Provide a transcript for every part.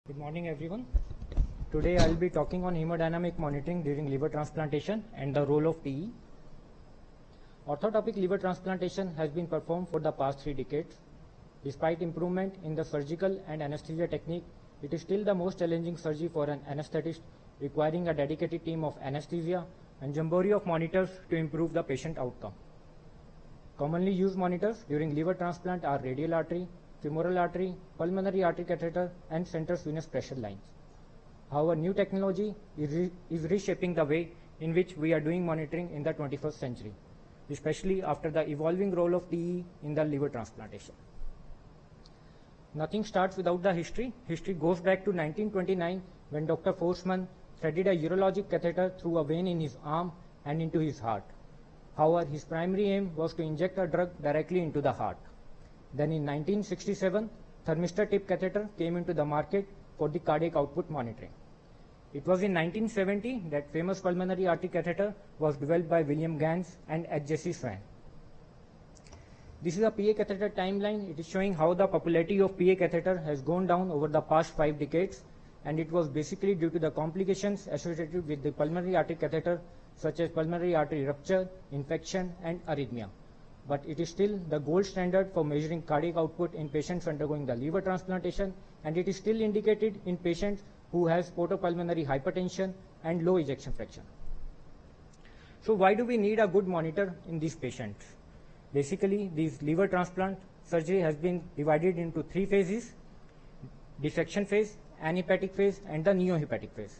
Good morning everyone. Today I will be talking on hemodynamic monitoring during liver transplantation and the role of TE. Orthotopic liver transplantation has been performed for the past 3 decades. Despite improvement in the surgical and anesthesia technique, it is still the most challenging surgery for an anesthetist, requiring a dedicated team of anesthesia and jamboree of monitors to improve the patient outcome. Commonly used monitors during liver transplant are radial artery, femoral artery, pulmonary artery catheter, and central venous pressure lines. However, new technology is reshaping the way in which we are doing monitoring in the 21st century, especially after the evolving role of TE in the liver transplantation. Nothing starts without the history. History goes back to 1929 when Dr. Forsman threaded a urologic catheter through a vein in his arm and into his heart. However, his primary aim was to inject a drug directly into the heart. Then in 1967, thermistor tip catheter came into the market for the cardiac output monitoring. It was in 1970 that famous pulmonary artery catheter was developed by William Ganz and H.J.C. Swan. This is a PA catheter timeline. It is showing how the popularity of PA catheter has gone down over the past 5 decades, and it was basically due to the complications associated with the pulmonary artery catheter, such as pulmonary artery rupture, infection, and arrhythmia. But it is still the gold standard for measuring cardiac output in patients undergoing the liver transplantation, and it is still indicated in patients who has portopulmonary hypertension and low ejection fraction. So why do we need a good monitor in these patients? Basically, this liver transplant surgery has been divided into 3 phases: dissection phase, anhepatic phase, and the neohepatic phase.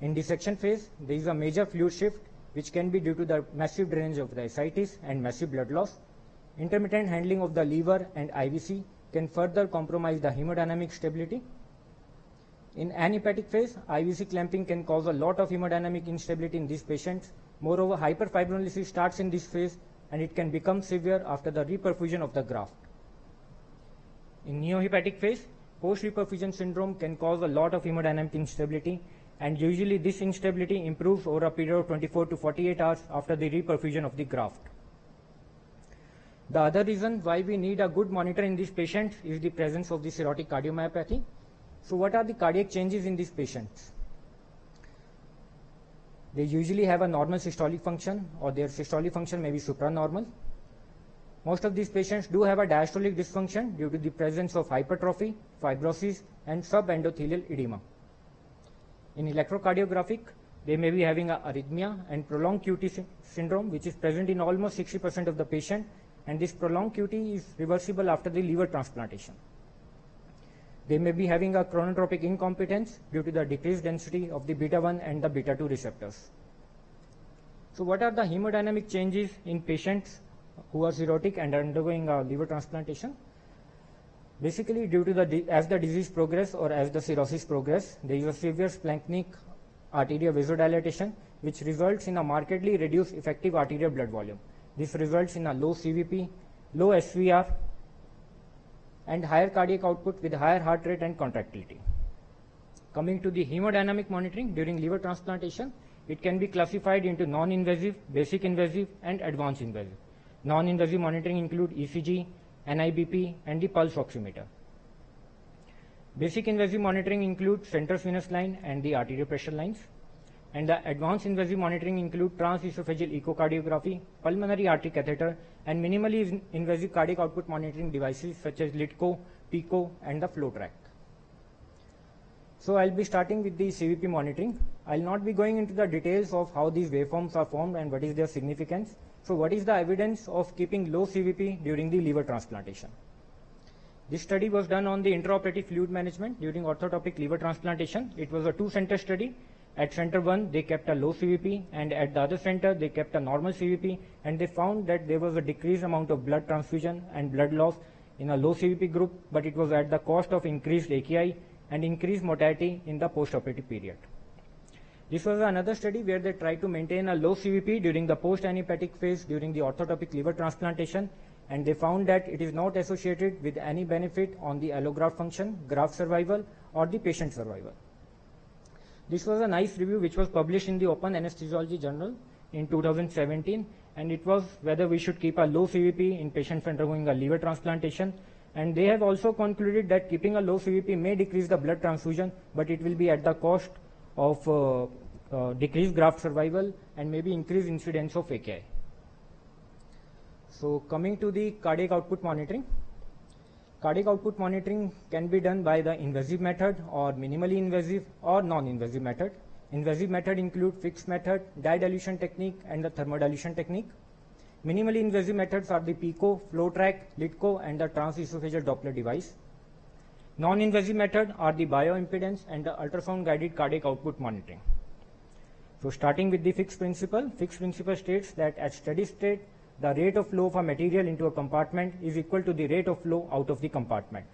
In dissection phase, there is a major fluid shift which can be due to the massive drainage of the ascites and massive blood loss. Intermittent handling of the liver and IVC can further compromise the hemodynamic stability. In anhepatic phase, IVC clamping can cause a lot of hemodynamic instability in these patients. Moreover, hyperfibrinolysis starts in this phase and it can become severe after the reperfusion of the graft. In neohepatic phase, post-reperfusion syndrome can cause a lot of hemodynamic instability, and usually this instability improves over a period of 24 to 48 hours after the reperfusion of the graft. The other reason why we need a good monitor in these patients is the presence of the cirrhotic cardiomyopathy. So what are the cardiac changes in these patients? They usually have a normal systolic function, or their systolic function may be supranormal. Most of these patients do have a diastolic dysfunction due to the presence of hypertrophy, fibrosis, and subendothelial edema. In electrocardiographic, they may be having a arrhythmia and prolonged QT syndrome, which is present in almost 60% of the patient, and this prolonged QT is reversible after the liver transplantation. They may be having a chronotropic incompetence due to the decreased density of the beta-1 and the beta-2 receptors. So what are the hemodynamic changes in patients who are cirrhotic and undergoing a liver transplantation? Basically, due to as the disease progresses or as the cirrhosis progresses, there is a severe splanchnic arterial vasodilatation, which results in a markedly reduced effective arterial blood volume. This results in a low CVP, low SVR, and higher cardiac output with higher heart rate and contractility. Coming to the hemodynamic monitoring during liver transplantation, it can be classified into non-invasive, basic invasive, and advanced invasive. Non-invasive monitoring include ECG, NIBP, and the pulse oximeter. Basic invasive monitoring includes central venous line and the arterial pressure lines. And the advanced invasive monitoring include transesophageal echocardiography, pulmonary artery catheter, and minimally invasive cardiac output monitoring devices such as LITCO, PICO, and the FlowTrack. So I'll be starting with the CVP monitoring. I'll not be going into the details of how these waveforms are formed and what is their significance. So what is the evidence of keeping low CVP during the liver transplantation? This study was done on the intraoperative fluid management during orthotopic liver transplantation. It was a 2-center study. At center 1, they kept a low CVP, and at the other center, they kept a normal CVP, and they found that there was a decreased amount of blood transfusion and blood loss in a low CVP group, but it was at the cost of increased AKI and increased mortality in the postoperative period. This was another study where they tried to maintain a low CVP during the post-anhepatic phase during the orthotopic liver transplantation, and they found that it is not associated with any benefit on the allograft function, graft survival, or the patient survival. This was a nice review which was published in the Open Anesthesiology Journal in 2017, and it was whether we should keep a low CVP in patients undergoing a liver transplantation. And they have also concluded that keeping a low CVP may decrease the blood transfusion, but it will be at the cost of decreased graft survival and maybe increased incidence of AKI. So coming to the cardiac output monitoring. Cardiac output monitoring can be done by the invasive method or minimally invasive or non-invasive method. Invasive method include fixed method, dye dilution technique and the thermodilution technique. Minimally invasive methods are the PICO, FlowTrack, LiDCO and the transesophageal Doppler device. Non-invasive method are the bioimpedance and the ultrasound guided cardiac output monitoring. So starting with the fixed principle states that at steady state, the rate of flow of a material into a compartment is equal to the rate of flow out of the compartment.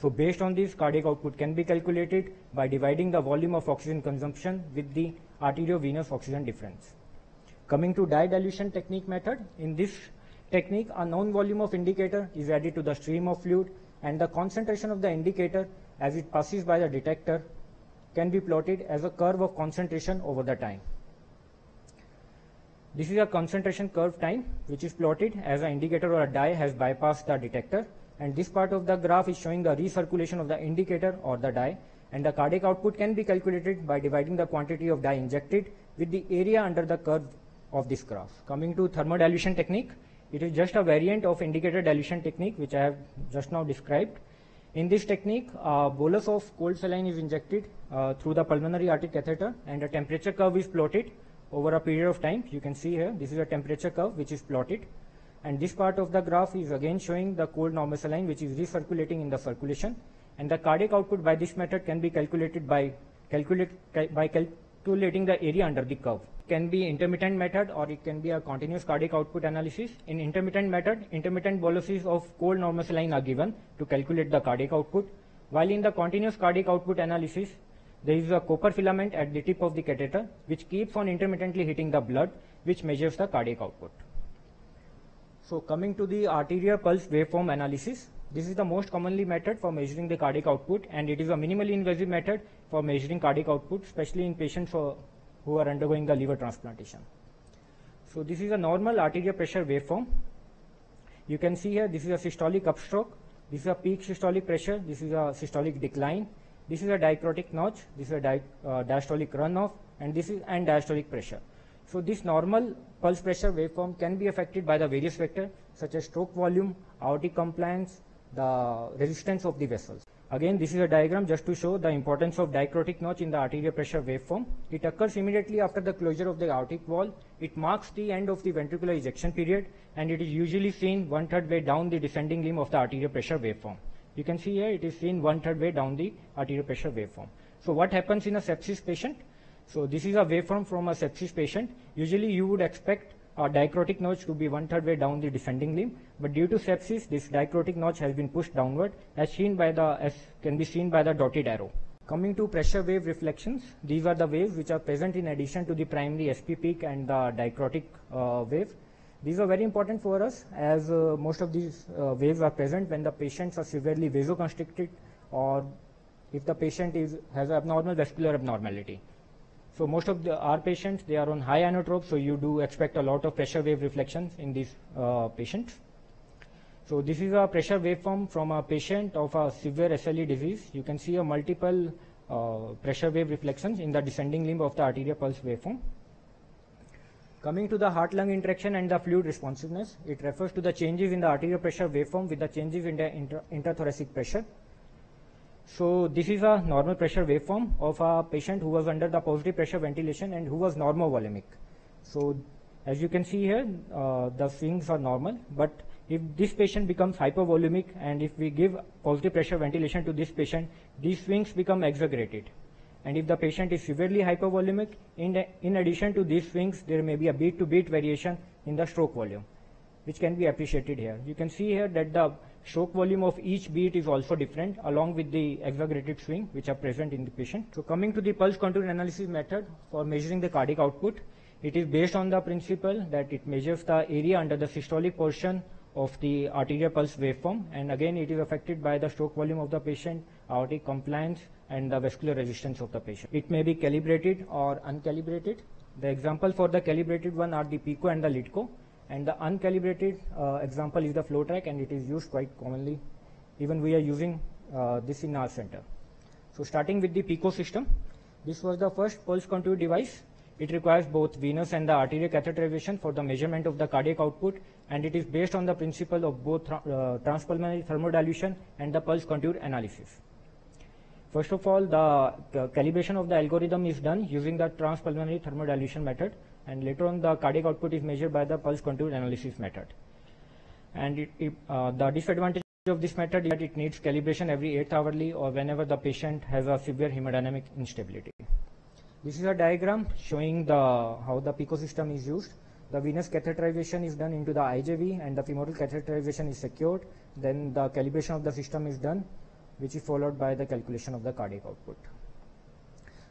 So based on this, cardiac output can be calculated by dividing the volume of oxygen consumption with the arteriovenous oxygen difference. Coming to dye dilution technique method, in this technique, a known volume of indicator is added to the stream of fluid, and the concentration of the indicator as it passes by the detector can be plotted as a curve of concentration over the time. This is a concentration curve time which is plotted as an indicator or a dye has bypassed the detector, and this part of the graph is showing the recirculation of the indicator or the dye, and the cardiac output can be calculated by dividing the quantity of dye injected with the area under the curve of this graph. Coming to thermodilution technique, it is just a variant of indicator dilution technique which I have just now described. In this technique, a bolus of cold saline is injected through the pulmonary artery catheter, and a temperature curve is plotted over a period of time. You can see here, this is a temperature curve which is plotted, and this part of the graph is again showing the cold normal saline which is recirculating in the circulation, and the cardiac output by this method can be calculated by calculating the area under the curve. It can be intermittent method or it can be a continuous cardiac output analysis. In intermittent method, intermittent boluses of cold normal saline are given to calculate the cardiac output, while in the continuous cardiac output analysis, there is a copper filament at the tip of the catheter which keeps on intermittently hitting the blood, which measures the cardiac output. So coming to the arterial pulse waveform analysis, this is the most commonly method for measuring the cardiac output, and it is a minimally invasive method for measuring cardiac output, especially in patients who are undergoing the liver transplantation. So this is a normal arterial pressure waveform. You can see here, this is a systolic upstroke, this is a peak systolic pressure, this is a systolic decline, this is a dicrotic notch, this is a diastolic runoff, and this is diastolic pressure. So this normal pulse pressure waveform can be affected by the various vectors such as stroke volume, aortic compliance, the resistance of the vessels. Again, this is a diagram just to show the importance of dicrotic notch in the arterial pressure waveform. It occurs immediately after the closure of the aortic wall. It marks the end of the ventricular ejection period, and it is usually seen 1/3 way down the descending limb of the arterial pressure waveform. You can see here it is seen 1/3 way down the arterial pressure waveform. So what happens in a sepsis patient? So this is a waveform from a sepsis patient. Usually you would expect a dicrotic notch to be 1/3 way down the descending limb, but due to sepsis, this dicrotic notch has been pushed downward, as can be seen by the dotted arrow. Coming to pressure wave reflections, these are the waves which are present in addition to the primary SP peak and the dicrotic wave. These are very important for us, as most of these waves are present when the patients are severely vasoconstricted, or if the patient has abnormal vascular abnormality. So most of our patients, they are on high inotrope, so you do expect a lot of pressure wave reflections in these patients. So this is a pressure waveform from a patient of a severe SLE disease. You can see a multiple pressure wave reflections in the descending limb of the arterial pulse waveform. Coming to the heart-lung interaction and the fluid responsiveness, it refers to the changes in the arterial pressure waveform with the changes in the intrathoracic pressure. So this is a normal pressure waveform of a patient who was under the positive pressure ventilation and who was normovolemic. So as you can see here, the swings are normal, but if this patient becomes hypovolemic and if we give positive pressure ventilation to this patient, these swings become exaggerated. And if the patient is severely hypovolemic, in addition to these swings, there may be a beat-to-beat variation in the stroke volume, which can be appreciated here. You can see here that the stroke volume of each beat is also different, along with the exaggerated swing which are present in the patient. So coming to the pulse contour analysis method for measuring the cardiac output, it is based on the principle that it measures the area under the systolic portion of the arterial pulse waveform, and again it is affected by the stroke volume of the patient, aortic compliance, and the vascular resistance of the patient. It may be calibrated or uncalibrated. The example for the calibrated one are the PICO and the LiDCO, and the uncalibrated example is the FlowTrack, and it is used quite commonly even we are using this in our center. So starting with the PICO system, this was the first pulse contour device. It requires both venous and the arterial catheterization for the measurement of the cardiac output, and it is based on the principle of both transpulmonary thermodilution and the pulse contour analysis. First of all, the calibration of the algorithm is done using the transpulmonary thermodilution method, and later on the cardiac output is measured by the pulse contour analysis method. And the disadvantage of this method is that it needs calibration every 8th hourly or whenever the patient has a severe hemodynamic instability. This is a diagram showing how the PICO system is used. The venous catheterization is done into the IJV and the femoral catheterization is secured. Then the calibration of the system is done, which is followed by the calculation of the cardiac output.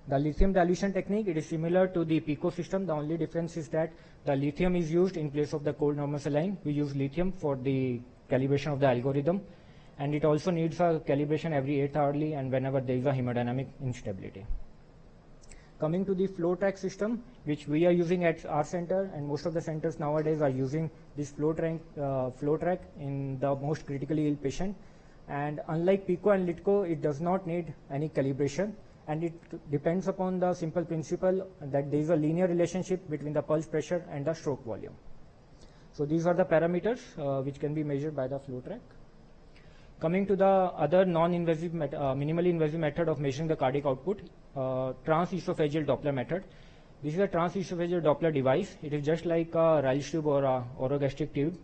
The lithium dilution technique, it is similar to the PICO system. The only difference is that the lithium is used in place of the cold normal saline. We use lithium for the calibration of the algorithm, and it also needs a calibration every 8th hourly and whenever there is a hemodynamic instability. Coming to the flow track system, which we are using at our center, and most of the centers nowadays are using this flow track in the most critically ill patient. And unlike PICO and LITCO, it does not need any calibration, and it depends upon the simple principle that there is a linear relationship between the pulse pressure and the stroke volume. So these are the parameters which can be measured by the flow track. Coming to the other non-invasive, minimally invasive method of measuring the cardiac output, transesophageal Doppler method. This is a transesophageal Doppler device. It is just like a Rayleigh tube or a orogastric tube.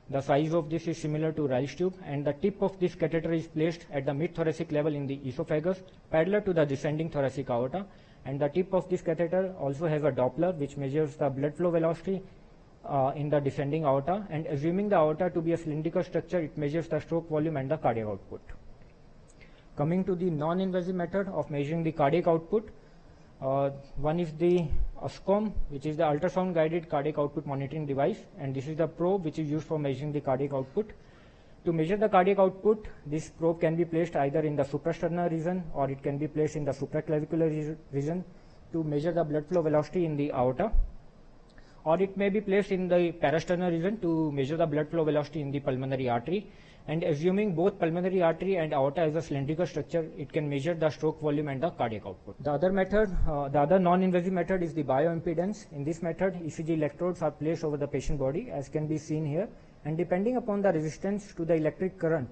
The size of this is similar to Rayleigh tube, and the tip of this catheter is placed at the mid-thoracic level in the esophagus, parallel to the descending thoracic aorta. And the tip of this catheter also has a Doppler, which measures the blood flow velocity in the descending aorta, and assuming the aorta to be a cylindrical structure, it measures the stroke volume and the cardiac output. Coming to the non-invasive method of measuring the cardiac output, one is the USCOM, which is the ultrasound guided cardiac output monitoring device, and this is the probe which is used for measuring the cardiac output. To measure the cardiac output, this probe can be placed either in the suprasternal region or it can be placed in the supraclavicular region to measure the blood flow velocity in the aorta, or it may be placed in the parasternal region to measure the blood flow velocity in the pulmonary artery. And assuming both pulmonary artery and aorta as a cylindrical structure, it can measure the stroke volume and the cardiac output. The other method, the other non-invasive method is the bioimpedance. In this method, ECG electrodes are placed over the patient body, as can be seen here, and depending upon the resistance to the electric current,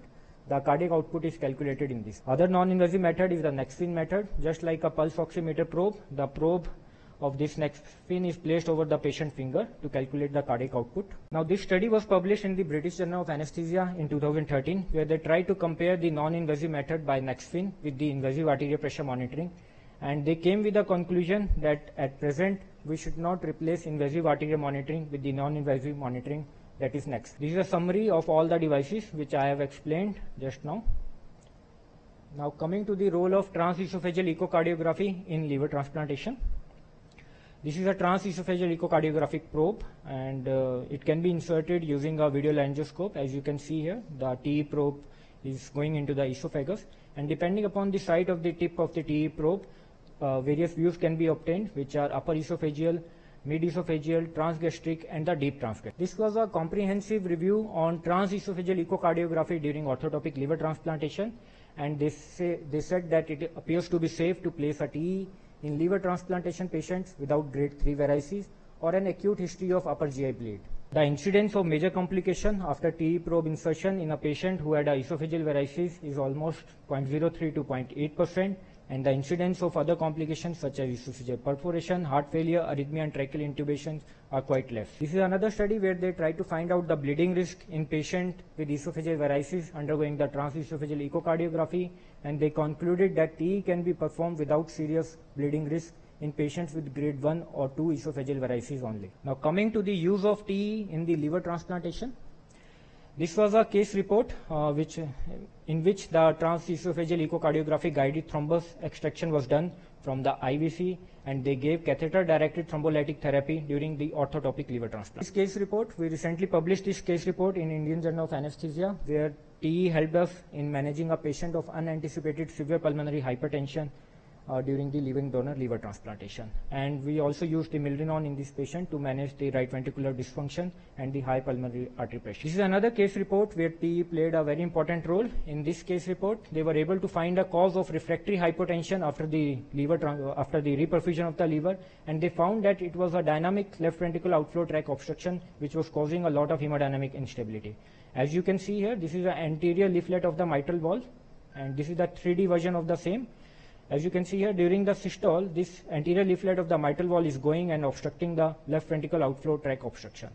the cardiac output is calculated in this. Other non-invasive method is the Nexfin method. Just like a pulse oximeter probe, the probe of this Nexfin is placed over the patient finger to calculate the cardiac output. Now this study was published in the British Journal of Anesthesia in 2013, where they tried to compare the non-invasive method by Nexfin with the invasive arterial pressure monitoring, and they came with the conclusion that at present we should not replace invasive arterial monitoring with the non-invasive monitoring, that is Next. This is a summary of all the devices which I have explained just now. Now coming to the role of transesophageal echocardiography in liver transplantation. This is a transesophageal echocardiographic probe, and it can be inserted using a video laryngoscope. As you can see here, the TE probe is going into the esophagus, and depending upon the site of the tip of the TE probe, various views can be obtained, which are upper esophageal, mid-esophageal, transgastric, and the deep transgastric. This was a comprehensive review on transesophageal echocardiography during orthotopic liver transplantation, and they said that it appears to be safe to place a TE in liver transplantation patients without grade 3 varices or an acute history of upper GI bleed. The incidence of major complication after TE probe insertion in a patient who had a esophageal varices is almost 0.03 to 0.8%, and the incidence of other complications such as esophageal perforation, heart failure, arrhythmia, and tracheal intubations are quite less. This is another study where they tried to find out the bleeding risk in patient with esophageal varices undergoing the transesophageal echocardiography, and they concluded that TE can be performed without serious bleeding risk in patients with grade 1 or 2 esophageal varices only. Now coming to the use of TE in the liver transplantation. This was a case report in which the transesophageal echocardiography guided thrombus extraction was done from the IVC, and they gave catheter-directed thrombolytic therapy during the orthotopic liver transplant. This case report, we recently published this case report in Indian Journal of Anesthesia, where TE helped us in managing a patient of unanticipated severe pulmonary hypertension during the living donor liver transplantation. And we also used the milrinone in this patient to manage the right ventricular dysfunction and the high pulmonary artery pressure. This is another case report where TE played a very important role. In this case report, they were able to find a cause of refractory hypotension after the reperfusion of the liver, and they found that it was a dynamic left ventricular outflow tract obstruction which was causing a lot of hemodynamic instability. As you can see here, this is an anterior leaflet of the mitral valve, and this is the 3D version of the same. As you can see here, during the systole, this anterior leaflet of the mitral valve is going and obstructing the left ventricular outflow tract obstruction.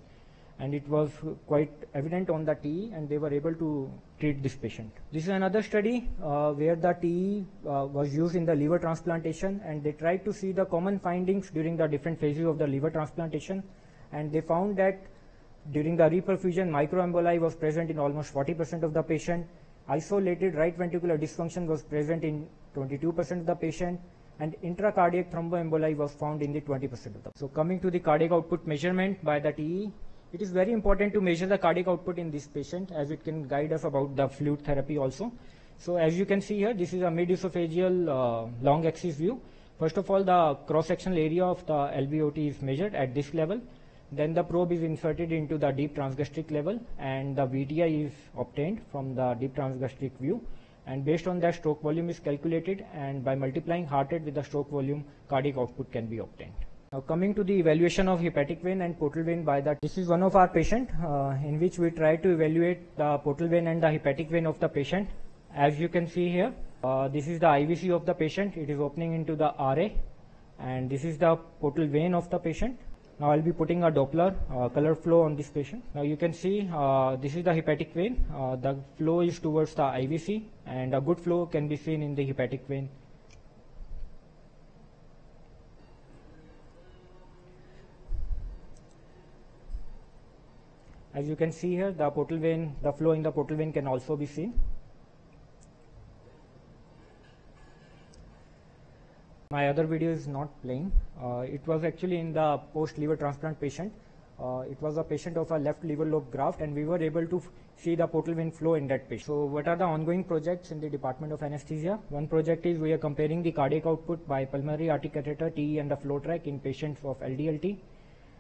And it was quite evident on the TE, and they were able to treat this patient. This is another study where the TE was used in the liver transplantation, and they tried to see the common findings during the different phases of the liver transplantation. And they found that during the reperfusion, microemboli was present in almost 40% of the patient. Isolated right ventricular dysfunction was present in 22% of the patient, and intracardiac thromboemboli was found in the 20% of the. So coming to the cardiac output measurement by the TE, it is very important to measure the cardiac output in this patient, as it can guide us about the fluid therapy also. So as you can see here, this is a mid-esophageal long axis view. First of all, the cross-sectional area of the LVOT is measured at this level. Then the probe is inserted into the deep transgastric level, and the VTI is obtained from the deep transgastric view. And based on that, stroke volume is calculated, and by multiplying heart rate with the stroke volume, cardiac output can be obtained. Now coming to the evaluation of hepatic vein and portal vein by the, this is one of our patient in which we try to evaluate the portal vein and the hepatic vein of the patient. As you can see here, this is the IVC of the patient. It is opening into the RA, and this is the portal vein of the patient. Now I'll be putting a Doppler color flow on this patient. Now you can see this is the hepatic vein. The flow is towards the IVC, and a good flow can be seen in the hepatic vein. As you can see here, the portal vein, the flow in the portal vein can also be seen. My other video is not playing. It was actually in the post-liver transplant patient. It was a patient of a left liver lobe graft, and we were able to see the portal vein flow in that patient. So what are the ongoing projects in the Department of Anesthesia? One project is we are comparing the cardiac output by pulmonary artery catheter, TE, and the flow track in patients of LDLT.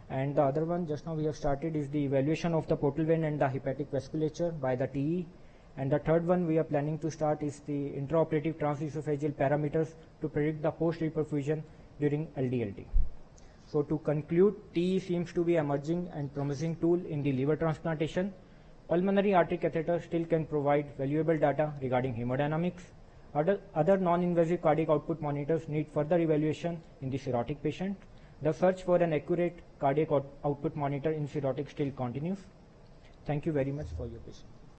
And the other one just now we have started is the evaluation of the portal vein and the hepatic vasculature by the TE. And the third one we are planning to start is the intraoperative transesophageal parameters to predict the post-reperfusion during LDLT. So to conclude, TE seems to be emerging and promising tool in the liver transplantation. Pulmonary artery catheter still can provide valuable data regarding hemodynamics. Other non-invasive cardiac output monitors need further evaluation in the cirrhotic patient. The search for an accurate cardiac output monitor in cirrhotic still continues. Thank you very much for your patience.